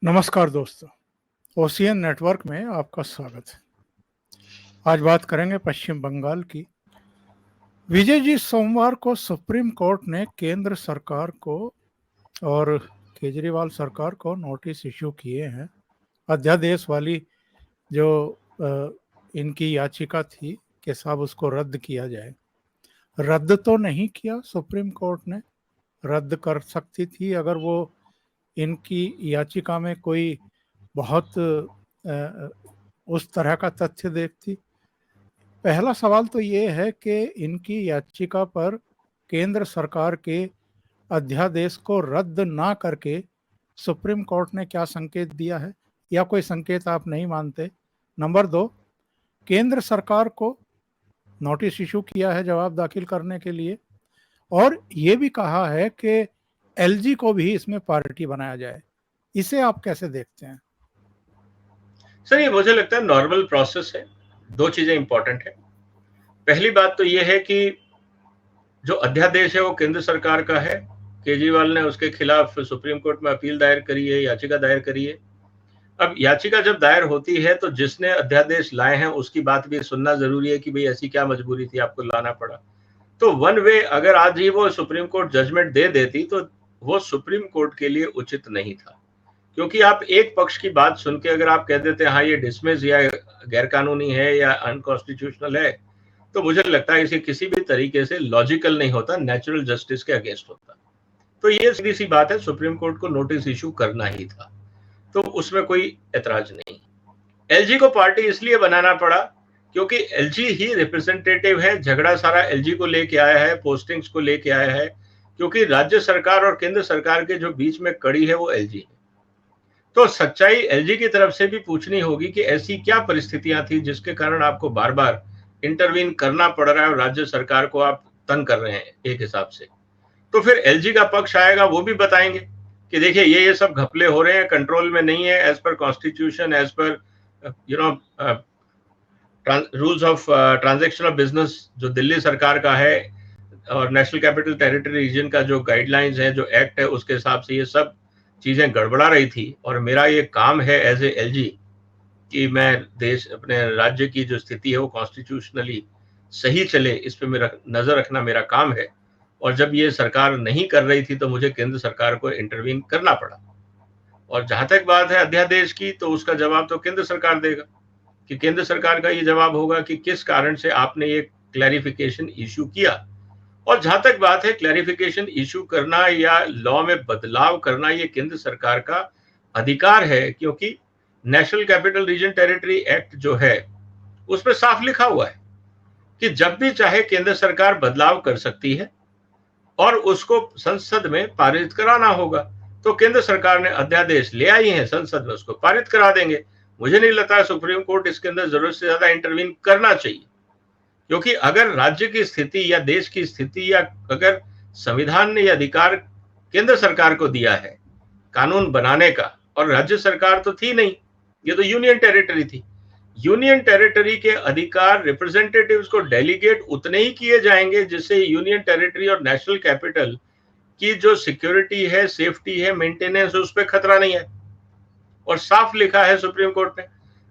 नमस्कार दोस्तों, ocean network में आपका स्वागत है। आज बात करेंगे पश्चिम बंगाल की। विजय जी, सोमवार को सुप्रीम कोर्ट ने केंद्र सरकार को और केजरीवाल सरकार को नोटिस इशू किए हैं। अध्यादेश वाली जो इनकी याचिका थी कि साहब उसको रद्द किया जाए। रद्द तो नहीं किया सुप्रीम कोर्ट ने, रद्द कर सकती थी अगर वो इनकी याचिका में कोई बहुत उस तरह का तथ्य देखती। पहला सवाल तो ये है कि इनकी याचिका पर केंद्र सरकार के अध्यादेश को रद्द ना करके सुप्रीम कोर्ट ने क्या संकेत दिया है, या कोई संकेत आप नहीं मानते? नंबर 2, केंद्र सरकार को नोटिस इशू किया है जवाब दाखिल करने के लिए, और ये भी कहा है कि एलजी को भी इसमें पार्टी बनाया जाए। इसे आप कैसे देखते हैं? सर, ये मुझे लगता है नॉर्मल प्रोसेस है। दो चीजें इंपॉर्टेंट है। पहली बात तो ये है कि जो अध्यादेश है वो केंद्र सरकार का है। केजरीवाल ने उसके खिलाफ सुप्रीम कोर्ट में अपील दायर करी है, याचिका दायर करी है। अब याचिका जब दायर होती है तो जिसने अध्यादेश लाए हैं उसकी बात भी सुनना जरूरी है कि भाई ऐसी क्या मजबूरी थी, आपको लाना पड़ा। तो वन वे अगर आज ही वो सुप्रीम कोर्ट जजमेंट दे देती तो वो सुप्रीम कोर्ट के लिए उचित नहीं था, क्योंकि आप एक पक्ष की बात सुन के अगर आप कह देते हैं हाँ ये डिसमिस या गैरकानूनी है या अनकॉन्स्टिट्यूशनल है, तो मुझे लगता है इसे किसी भी तरीके से लॉजिकल नहीं होता, नेचुरल जस्टिस के अगेंस्ट होता। तो ये सीधी सी बात है, सुप्रीम कोर्ट को नोटिस इशू करना ही था, तो उसमें कोई ऐतराज नहीं। एलजी को पार्टी इसलिए बनाना पड़ा क्योंकि एलजी ही रिप्रेजेंटेटिव है। झगड़ा सारा एलजी को लेके आया है, पोस्टिंग्स को लेके आया है, क्योंकि राज्य सरकार और केंद्र सरकार के जो बीच में कड़ी है वो एलजी है। तो सच्चाई एलजी की तरफ से भी पूछनी होगी कि ऐसी क्या परिस्थितियां थी जिसके कारण आपको बार बार इंटरवीन करना पड़ रहा है और राज्य सरकार को आप तंग कर रहे हैं एक हिसाब से। तो फिर एलजी का पक्ष आएगा, वो भी बताएंगे कि देखिए ये सब घपले हो रहे हैं, कंट्रोल में नहीं है, as per constitution, as per rules of transaction of business जो दिल्ली सरकार का है और नेशनल कैपिटल टेरिटरी रीजन का जो गाइडलाइंस है, जो एक्ट है, उसके हिसाब से ये सब चीजें गड़बड़ा रही थी। और मेरा ये काम है एज ए एलजी कि मैं देश, अपने राज्य की जो स्थिति है वो कॉन्स्टिट्यूशनली सही चले, इस पे मेरा नजर रखना मेरा काम है। और जब ये सरकार नहीं कर रही थी तो मुझे केंद्र सरकार को इंटरवीन करना पड़ा। और जहां तक बात है अध्यादेश की, तो उसका जवाब तो केंद्र सरकार देगा, कि केंद्र सरकार का ये जवाब होगा कि किस कारण से आपने ये क्लैरिफिकेशन इशू किया। और जहां तक बात है क्लैरिफिकेशन इशू करना या लॉ में बदलाव करना, ये केंद्र सरकार का अधिकार है, क्योंकि national capital region territory act जो है उसमें साफ लिखा हुआ है कि जब भी चाहे केंद्र सरकार बदलाव कर सकती है और उसको संसद में पारित कराना होगा। तो केंद्र सरकार ने अध्यादेश ले आई है, संसद में उसको पारित करा देंगे। मुझे नहीं लगता है सुप्रीम कोर्ट इसके अंदर जरूरत से ज्यादा इंटरवीन करना चाहिए, क्योंकि अगर राज्य की स्थिति या देश की स्थिति, या अगर संविधान ने यह अधिकार केंद्र सरकार को दिया है कानून बनाने का, और राज्य सरकार तो थी नहीं, ये तो यूनियन टेरिटरी थी। यूनियन टेरिटरी के अधिकार रिप्रेजेंटेटिव्स को डेलीगेट उतने ही किए जाएंगे जिससे यूनियन टेरिटरी और नेशनल कैपिटल की जो सिक्योरिटी है, सेफ्टी है, मेंटेनेंस, उस पर खतरा नहीं है। और साफ लिखा है सुप्रीम कोर्ट ने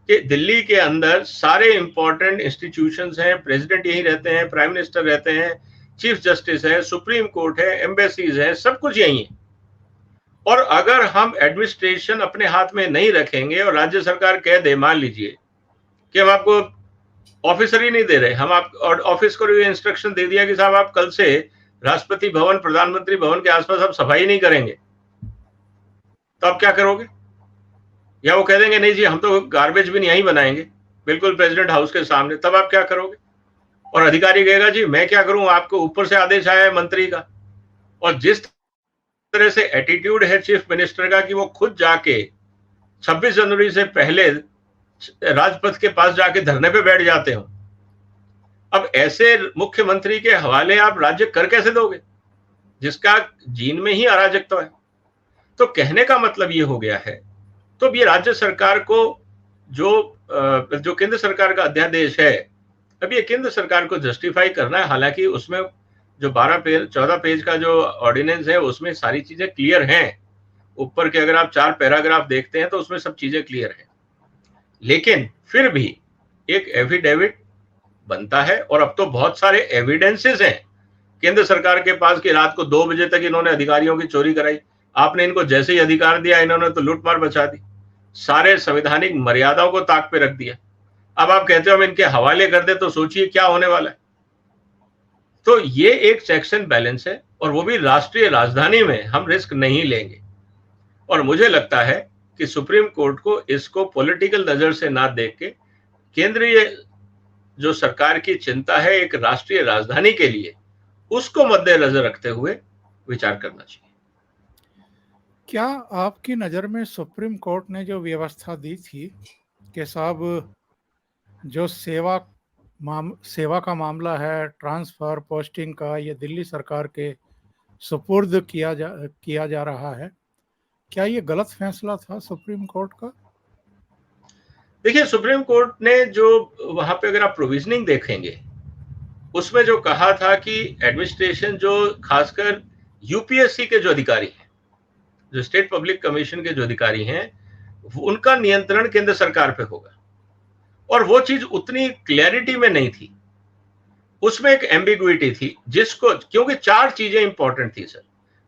कि दिल्ली के अंदर सारे इंपॉर्टेंट इंस्टीट्यूशंस हैं, प्रेसिडेंट यहीं रहते हैं, प्राइम मिनिस्टर रहते हैं, चीफ जस्टिस है, सुप्रीम कोर्ट है, एम्बेसीज है, सब कुछ यहीं है। और अगर हम एडमिनिस्ट्रेशन अपने हाथ में नहीं रखेंगे और राज्य सरकार कह दे, मान लीजिए कि हम आपको ऑफिसर ही नहीं दे रहे, हम आप और ऑफिस को इंस्ट्रक्शन दे दिया कि साहब आप कल से राष्ट्रपति भवन, प्रधानमंत्री भवन के आसपास आप सफाई नहीं करेंगे, तो आप क्या करोगे? या वो कह देंगे नहीं जी हम तो गार्बेज बिन यहीं बनाएंगे, बिल्कुल प्रेसिडेंट हाउस के सामने, तब आप क्या करोगे? और अधिकारी कहेगा जी मैं क्या करूं, आपको ऊपर से आदेश आया है मंत्री का। और जिस तरह से एटीट्यूड है चीफ मिनिस्टर का कि वो खुद जाके 26 जनवरी से पहले राजपथ के पास जाके धरने पे बैठ जाते हो, अब ऐसे मुख्यमंत्री के हवाले आप राज्य कर कैसे दोगे, जिसका जीन में ही अराजकता है? तो कहने का मतलब ये हो गया है, तो ये राज्य सरकार को जो केंद्र सरकार का अध्यादेश है, अब ये केंद्र सरकार को जस्टिफाई करना है। हालांकि उसमें जो 14 पेज का जो ऑर्डिनेंस है उसमें सारी चीजें क्लियर हैं, ऊपर के अगर आप 4 पैराग्राफ देखते हैं तो उसमें सब चीजें क्लियर है, लेकिन फिर भी एक एफिडेविट बनता है और अब तो बहुत सारे एविडेंसेस हैं केंद्र सरकार के पास कि रात को 2 बजे तक इन्होंने अधिकारियों की चोरी कराई। आपने इनको जैसे ही अधिकार दिया इन्होंने तो लूटमार मचा दी, सारे संवैधानिक मर्यादाओं को ताक पे रख दिया। अब आप कहते हो हम इनके हवाले कर दे, तो सोचिए क्या होने वाला है। तो ये एक चेक्स एंड बैलेंस है और वो भी राष्ट्रीय राजधानी में हम रिस्क नहीं लेंगे। और मुझे लगता है कि सुप्रीम कोर्ट को इसको पॉलिटिकल नजर से ना देख के केंद्रीय जो सरकार की चिंता है एक राष्ट्रीय राजधानी के लिए, उसको मद्देनजर रखते हुए विचार करना चाहिए। क्या आपकी नज़र में सुप्रीम कोर्ट ने जो व्यवस्था दी थी कि साहब जो सेवा का मामला है, ट्रांसफर पोस्टिंग का, ये दिल्ली सरकार के सुपुर्द किया जा रहा है, क्या ये गलत फैसला था सुप्रीम कोर्ट का? देखिए, सुप्रीम कोर्ट ने जो वहां पे अगर आप प्रोविजनिंग देखेंगे उसमें जो कहा था कि एडमिनिस्ट्रेशन जो खासकर यूपीएससी के जो अधिकारी हैं, जो स्टेट पब्लिक कमीशन के जो अधिकारी हैं, उनका नियंत्रण केंद्र सरकार पे होगा। और वो चीज उतनी क्लैरिटी में नहीं थी, उसमें एक एम्बिग्विटी थी जिसको, क्योंकि 4 चीजें इंपॉर्टेंट थी सर।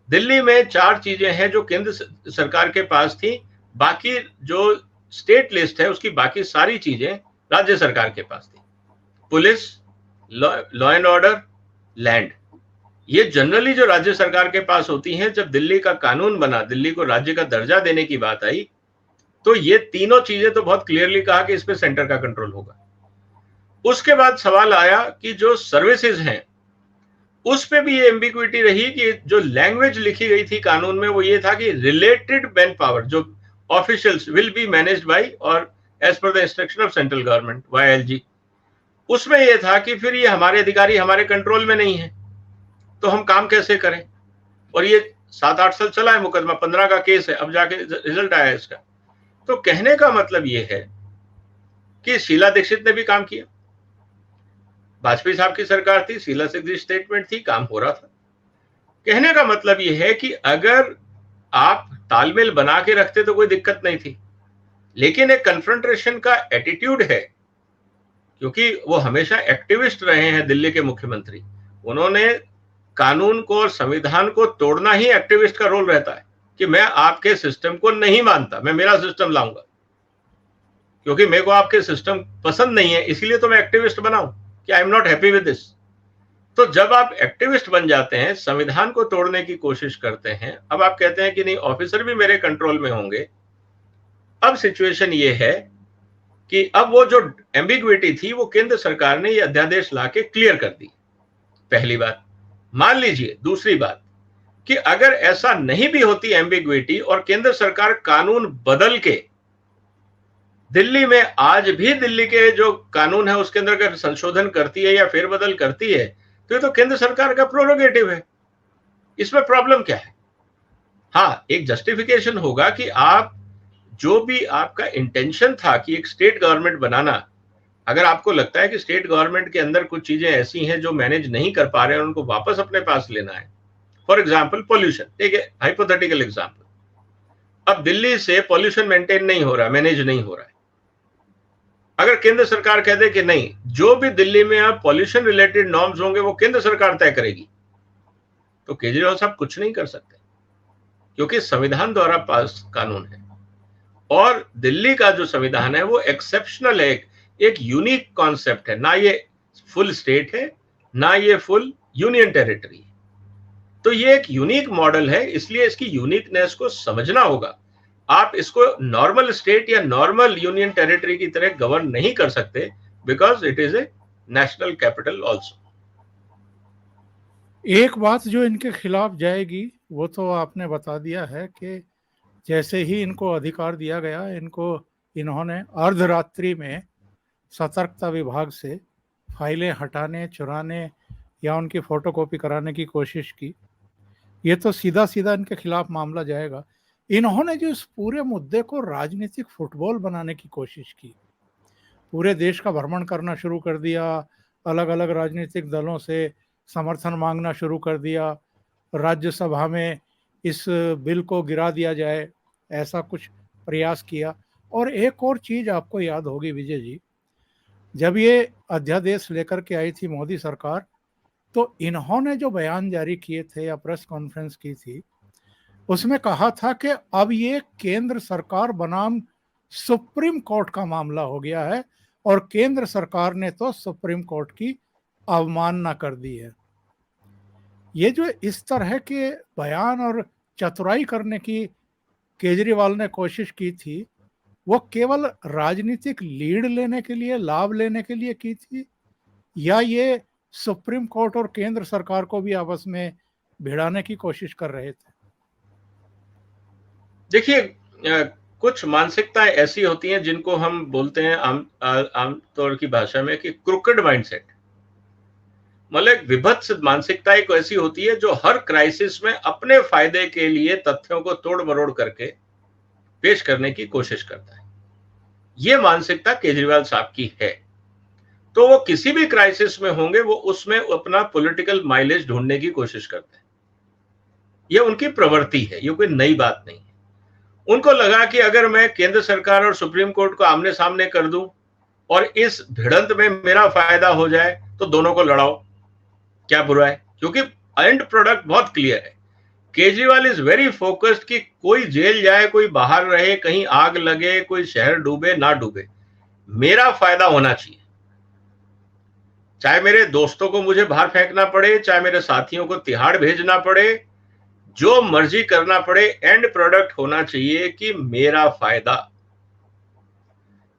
दिल्ली में 4 चीजें हैं जो केंद्र सरकार के पास थी, बाकी जो स्टेट लिस्ट है उसकी बाकी सारी चीजें राज्य सरकार के पास थी। Police, law and order, land, ये जनरली जो राज्य सरकार के पास होती हैं। जब दिल्ली का कानून बना, दिल्ली को राज्य का दर्जा देने की बात आई, तो ये तीनों चीजें तो बहुत क्लियरली कहा कि इस पे सेंटर का कंट्रोल होगा। उसके बाद सवाल आया कि जो सर्विसेज हैं उस पे भी ये एम्बिग्विटी रही कि जो लैंग्वेज लिखी गई थी कानून में वो ये था कि रिलेटेड मैन पावर जो officials will be managed by और as per the instruction of central government YLG। उसमें यह था कि फिर ये हमारे अधिकारी हमारे कंट्रोल में नहीं है तो हम काम कैसे करें। और ये 7-8 साल चला है मुकदमा, 15 का केस है, अब जाके रिजल्ट आया इसका। तो कहने का मतलब ये है कि शीला दीक्षित ने भी काम किया, वाजपेयी साहब की सरकार थी, शीला दीक्षित की स्टेटमेंट थी, काम हो रहा था। कहने का मतलब ये है कि अगर आप तालमेल बना के रखते तो कोई दिक्कत नहीं थी, लेकिन एक कन्फ्रंटेशन का एटीट्यूड है, क्योंकि वो हमेशा एक्टिविस्ट रहे हैं दिल्ली के मुख्यमंत्री। उन्होंने कानून को और संविधान को तोड़ना ही एक्टिविस्ट का रोल रहता है कि मैं आपके सिस्टम को नहीं मानता, मैं मेरा सिस्टम लाऊंगा, क्योंकि मेरे को आपके सिस्टम पसंद नहीं है, इसीलिए तो मैं एक्टिविस्ट बनाऊं कि I am not happy with this. तो जब आप एक्टिविस्ट बन जाते हैं, संविधान को तोड़ने की कोशिश करते हैं, अब आप कहते हैं कि नहीं ऑफिसर भी मेरे कंट्रोल में होंगे। अब सिचुएशन ये है कि अब वो जो एम्बिग्विटी थी वो केंद्र सरकार ने ये अध्यादेश लाके क्लियर कर दी, पहली बात। मान लीजिए दूसरी बात कि अगर ऐसा नहीं भी होती एम्बिग्विटी और केंद्र सरकार कानून बदल के दिल्ली में, आज भी दिल्ली के जो कानून है उसके अंदर अगर संशोधन करती है या फेरबदल करती है, तो ये तो केंद्र सरकार का प्रोरोगेटिव है, इसमें प्रॉब्लम क्या है। हाँ, एक जस्टिफिकेशन होगा कि आप जो भी आपका इंटेंशन था कि एक स्टेट गवर्नमेंट बनाना, अगर आपको लगता है कि स्टेट गवर्नमेंट के अंदर कुछ चीजें ऐसी हैं जो मैनेज नहीं कर पा रहे हैं, उनको वापस अपने पास लेना है। फॉर एग्जाम्पल पॉल्यूशन, ठीक है, हाइपोथेटिकल एग्जाम्पल। अब दिल्ली से पॉल्यूशन मेंटेन नहीं हो रहा, मैनेज नहीं हो रहा है। अगर केंद्र सरकार कह दे कि नहीं, जो भी दिल्ली में अब पॉल्यूशन रिलेटेड नॉर्म्स होंगे वो केंद्र सरकार तय करेगी, तो केजरीवाल साहब कुछ नहीं कर सकते, क्योंकि संविधान द्वारा पास कानून है। और दिल्ली का जो संविधान है वो एक्सेप्शनल है, एक यूनिक कॉन्सेप्ट है, ना ये फुल स्टेट है ना ये फुल यूनियन टेरिटरी है। तो ये एक यूनिक मॉडल है, इसलिए इसकी यूनिकनेस को समझना होगा। आप इसको नॉर्मल स्टेट या नॉर्मल यूनियन टेरिटरी की तरह गवर्न नहीं कर सकते, because it is a national capital also. एक बात जो इनके खिलाफ जाएगी वो तो आपने बता दिया है कि जैसे ही इनको अधिकार दिया गया, इन्होंने अर्धरात्रि में सतर्कता विभाग से फाइलें हटाने, चुराने या उनकी फोटोकॉपी कराने की कोशिश की। ये तो सीधा सीधा इनके खिलाफ मामला जाएगा। इन्होंने जो इस पूरे मुद्दे को राजनीतिक फुटबॉल बनाने की कोशिश की, पूरे देश का भ्रमण करना शुरू कर दिया, अलग अलग राजनीतिक दलों से समर्थन मांगना शुरू कर दिया, राज्यसभा में इस बिल को गिरा दिया जाए, ऐसा कुछ प्रयास किया। और एक और चीज आपको याद होगी विजय जी, जब ये अध्यादेश लेकर के आई थी मोदी सरकार, तो इन्होंने जो बयान जारी किए थे या प्रेस कॉन्फ्रेंस की थी, उसमें कहा था कि अब ये केंद्र सरकार बनाम सुप्रीम कोर्ट का मामला हो गया है और केंद्र सरकार ने तो सुप्रीम कोर्ट की अवमानना कर दी है। ये जो इस तरह के बयान और चतुराई करने की केजरीवाल ने कोशिश की थी, वो केवल राजनीतिक लीड लेने के लिए, लाभ लेने के लिए की थी, या ये सुप्रीम कोर्ट और केंद्र सरकार को भी आपस में भिड़ाने की कोशिश कर रहे थे? देखिए, कुछ मानसिकताएं ऐसी होती हैं जिनको हम बोलते हैं आम तौर की भाषा में कि क्रुकेड माइंडसेट। मतलब एक विभत्स मानसिकता एक ऐसी होती है जो हर क्राइसिस में अपने फायदे के लिए तथ्यों को तोड़ मरोड़ करके पेश करने की कोशिश करता है। ये मानसिकता केजरीवाल साहब की है। तो वो किसी भी क्राइसिस में होंगे, वो उसमें अपना पॉलिटिकल माइलेज ढूंढने की कोशिश करते हैं। ये उनकी प्रवृत्ति है, ये कोई नई बात नहीं है। उनको लगा कि अगर मैं केंद्र सरकार और सुप्रीम कोर्ट को आमने सामने कर दूं और इस भिड़ंत में मेरा फायदा हो जाए तो दोनों को लड़ाओ, क्या बुरा है? क्योंकि एंड प्रोडक्ट बहुत क्लियर है। केजरीवाल इज वेरी फोकस्ड कि कोई जेल जाए, कोई बाहर रहे, कहीं आग लगे, कोई शहर डूबे ना डूबे, मेरा फायदा होना चाहिए। चाहे मेरे दोस्तों को मुझे बाहर फेंकना पड़े, चाहे मेरे साथियों को तिहाड़ भेजना पड़े, जो मर्जी करना पड़े, एंड प्रोडक्ट होना चाहिए कि मेरा फायदा।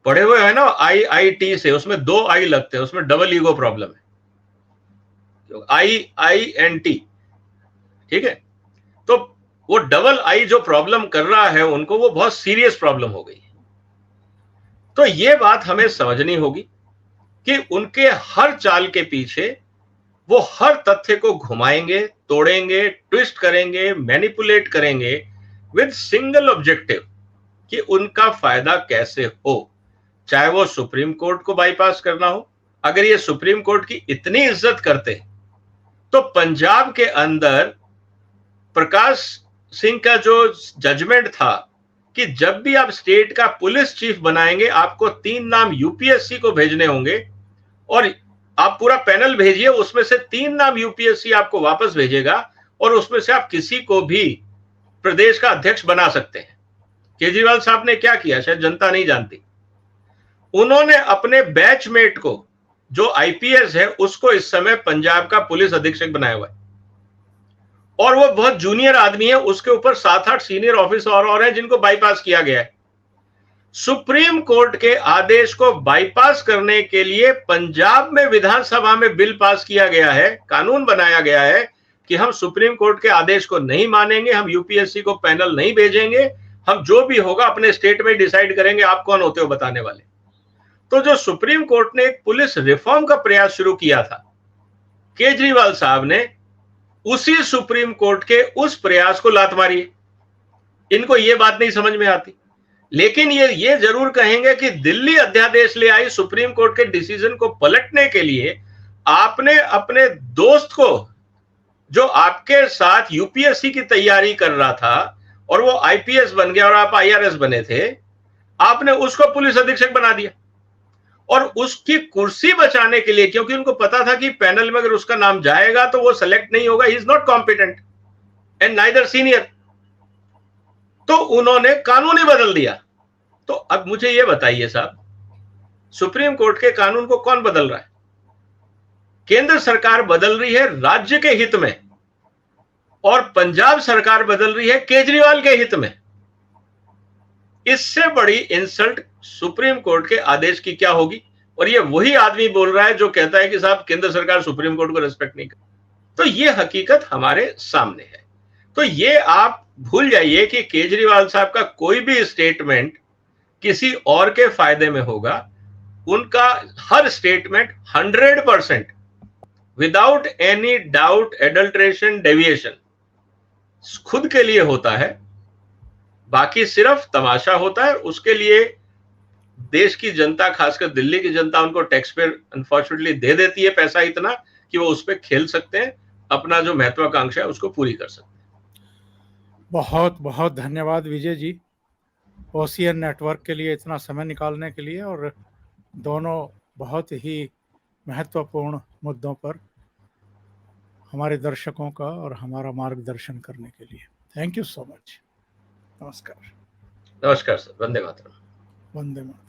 पढ़े हुए है ना IIT से, उसमें 2 आई लगते हैं, उसमें डबल ईगो प्रॉब्लम है, IINT, ठीक है? तो वो डबल आई जो प्रॉब्लम कर रहा है उनको, वो बहुत सीरियस प्रॉब्लम हो गई है। तो ये बात हमें समझनी होगी कि उनके हर चाल के पीछे वो हर तथ्य को घुमाएंगे, तोड़ेंगे, ट्विस्ट करेंगे, मैनिपुलेट करेंगे विद सिंगल ऑब्जेक्टिव कि उनका फायदा कैसे हो, चाहे वो सुप्रीम कोर्ट को बाईपास करना हो। अगर ये सुप्रीम कोर्ट की इतनी इज्जत करते तो पंजाब के अंदर प्रकाश सिंह का जो जजमेंट था कि जब भी आप स्टेट का पुलिस चीफ बनाएंगे, आपको 3 नाम यूपीएससी को भेजने होंगे और आप पूरा पैनल भेजिए, उसमें से 3 नाम यूपीएससी आपको वापस भेजेगा और उसमें से आप किसी को भी प्रदेश का अध्यक्ष बना सकते हैं। केजरीवाल साहब ने क्या किया, शायद जनता नहीं जानती। उन्होंने अपने बैचमेट को, जो आईपीएस है, उसको इस समय पंजाब का पुलिस अधीक्षक बनाया हुआ है और वो बहुत जूनियर आदमी है। उसके ऊपर 7-8 सीनियर ऑफिसर और हैं जिनको बाईपास किया गया है। सुप्रीम कोर्ट के आदेश को बाईपास करने के लिए पंजाब में विधानसभा में बिल पास किया गया है, कानून बनाया गया है कि हम सुप्रीम कोर्ट के आदेश को नहीं मानेंगे, हम यूपीएससी को पैनल नहीं भेजेंगे, हम जो भी होगा अपने स्टेट में डिसाइड करेंगे, आप कौन होते हो बताने वाले। तो जो सुप्रीम कोर्ट ने एक पुलिस रिफॉर्म का प्रयास शुरू किया था, केजरीवाल साहब ने उसी सुप्रीम कोर्ट के उस प्रयास को लात मारी है। इनको यह बात नहीं समझ में आती, लेकिन ये जरूर कहेंगे कि दिल्ली अध्यादेश ले आई सुप्रीम कोर्ट के डिसीजन को पलटने के लिए। आपने अपने दोस्त को, जो आपके साथ यूपीएससी की तैयारी कर रहा था और वो आईपीएस बन गया और आप आईआरएस बने थे, आपने उसको पुलिस अधीक्षक बना दिया और उसकी कुर्सी बचाने के लिए, क्योंकि उनको पता था कि पैनल में अगर उसका नाम जाएगा तो वो सेलेक्ट नहीं होगा, he is not competent and neither senior, तो उन्होंने कानून ही बदल दिया। तो अब मुझे ये बताइए साहब, सुप्रीम कोर्ट के कानून को कौन बदल रहा है? केंद्र सरकार बदल रही है राज्य के हित में और पंजाब सरकार बदल रही है केजरीवाल के हित में। इससे बड़ी इंसल्ट सुप्रीम कोर्ट के आदेश की क्या होगी? और ये वही आदमी बोल रहा है जो कहता है कि साहब केंद्र सरकार सुप्रीम कोर्ट को रिस्पेक्ट नहीं करती। तो ये हकीकत हमारे सामने है। तो ये आप भूल जाइए कि केजरीवाल साहब का कोई भी स्टेटमेंट किसी और के फायदे में होगा। उनका हर statement 100% without any doubt, adulteration, deviation खुद के लिए होता है, बाकी सिर्फ तमाशा होता है। उसके लिए देश की जनता, खासकर दिल्ली की जनता, उनको टैक्स पे अनफॉर्चुनेटली दे देती है पैसा इतना कि वो उस पर खेल सकते हैं, अपना जो महत्वाकांक्षा है उसको पूरी कर सकते हैं। बहुत बहुत धन्यवाद विजय जी, ओशियन नेटवर्क के लिए इतना समय निकालने के लिए और दोनों बहुत ही महत्वपूर्ण मुद्दों पर हमारे दर्शकों का और हमारा मार्गदर्शन करने के लिए। Thank you so much. नमस्कार। नमस्कार सर, वंदे मातरम। वंदे मातरम।